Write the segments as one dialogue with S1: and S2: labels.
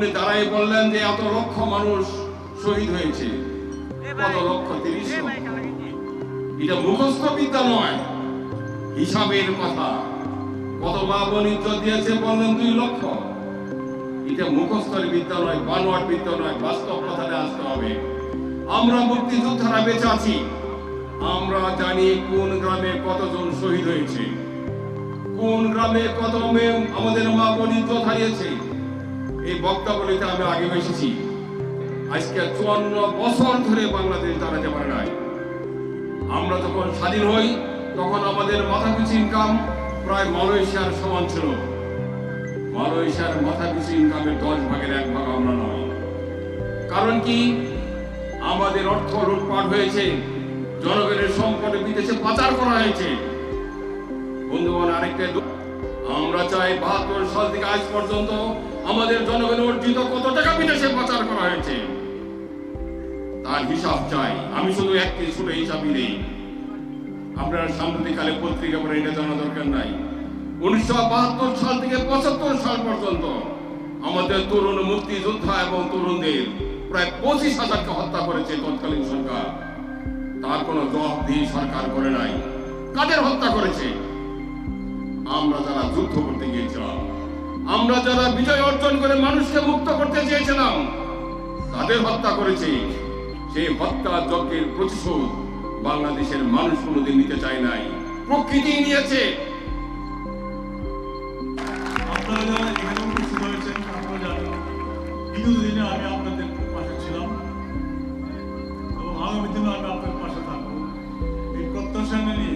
S1: আপনি তারাই বললেন যে এত লক্ষ মানুষ শহীদ হয়েছে, কত লক্ষ? 30 লক্ষ। এটা মুখস্থ বিদ্যা নয়, হিসাবের কথা। কত মা বোন ইজ্জত দিয়েছে বললেন 2 লক্ষ। এটা মুখস্থের বিদ্যা নয়, বানোয়াট বিদ্যা নয়, বাস্তব কথাটা আসতে হবে। আমরা মুক্তিযোদ্ধারা বেঁচে আছি, আমরা জানি কোন গ্রামে কতজন শহীদ হয়েছে, কোন গ্রামে কত মেয়ে আমাদের মা বোন ইজ্জত হারিয়েছে। এই বক্তব্যটিতে আমি আগে এসেছি। আজকে 54 বছর ধরে বাংলাদেশ দাঁড়াতে পারে নাই। আমরা যখন স্বাধীন হই তখন আমাদের মাথাপিছু ইনকাম প্রায় মালয়েশিয়ার সমান ছিল। মালয়েশিয়ার মাথাপিছু ইনকামের 10 ভাগের 1 ভাগ আমরা নয়। কারণ কি? আমাদের অর্থ লুটপাট হয়েছে, জনগণের সম্পদ বিদেশে পাচার করা হয়েছে। বন্ধুগণ, আরেকটা আমরা চাই 72 সাল থেকে আজ পর্যন্ত আমাদের জনগণের অর্জিত কত টাকা বিদেশে পাচার করা হয়েছে তার হিসাব চাই। আমি শুধু একটি ছোট হিসাবই নেই, আপনারা সাম্প্রতিককালে পত্রিকা পড়ে এটা জানা দরকার নাই। 1972 সাল থেকে 75 সাল পর্যন্ত আমাদের তরুণ মুক্তিযোদ্ধা এবং তরুণদের প্রায় 25,000কে হত্যা করেছে তৎকালীন সরকার। তার কোনো জবাবদিহি সরকার করে নাই। কাদের হত্যা করেছে? আমরা যারা যুদ্ধ করতে গিয়েছিলাম, আমরা যারা বিজয় অর্জন করে মানুষকে মুক্ত করতে চেয়েছিলাম, তাদের হত্যা করেছে। সেই হত্যা যজ্ঞের প্রতিশোধ বাংলাদেশের মানুষ কোনোদিন নিতে চায় নাই, প্রকৃতি নিয়েছে।
S2: আপনারা যারা এখানে উপস্থিত হয়েছেন, আপনারা জানেন বিগত দিনে আমি আপনাদের পাশে ছিলাম এবং আগামী দিনে আমি আপনাদের পাশে থাকবো। এই প্রত্যাশা নিয়ে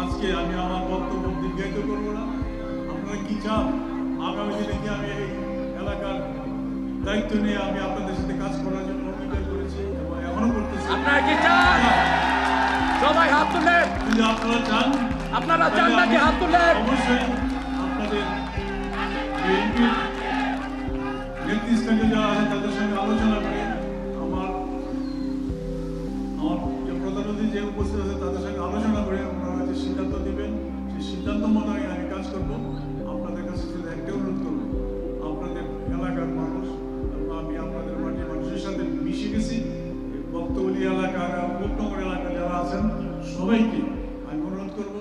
S2: আজকে আমি আমার বক্তব্য দীর্ঘায়িত করবো না। আপনারা কি চান আগামী দিনে কি আমি এই এলাকার দায়িত্ব নিয়ে আমি আপনাদের সাথে কাজ করার জন্য অঙ্গীকার করেছি এবং এখনো করতেছি।
S3: আপনারা কি চান? সবাই হাত তুলেন।
S2: যদি আপনারা চান,
S3: আপনারা চান নাকি? হাত তুলেন।
S2: অবশ্যই আপনাদের বিএনপির নেতৃস্থানীয় যারা আছেন তাদের সঙ্গে আলোচনা করে আমার যে প্রধান অতিথি যে উপস্থিত আছে তাদের সঙ্গে আলোচনা করে ওনারা যে সিদ্ধান্ত দেবেন সেই সিদ্ধান্ত মতো আমি কাজ করব। আপনাদের কাছে শুধু একটা অনুরোধ করবো, আপনাদের এলাকার মানুষ এবং আমি আপনাদের মাটির মানুষের সাথে মিশে গেছি। বক্তবলী এলাকার, উপনগর এলাকা যারা আছেন সবাইকে আমি অনুরোধ করবো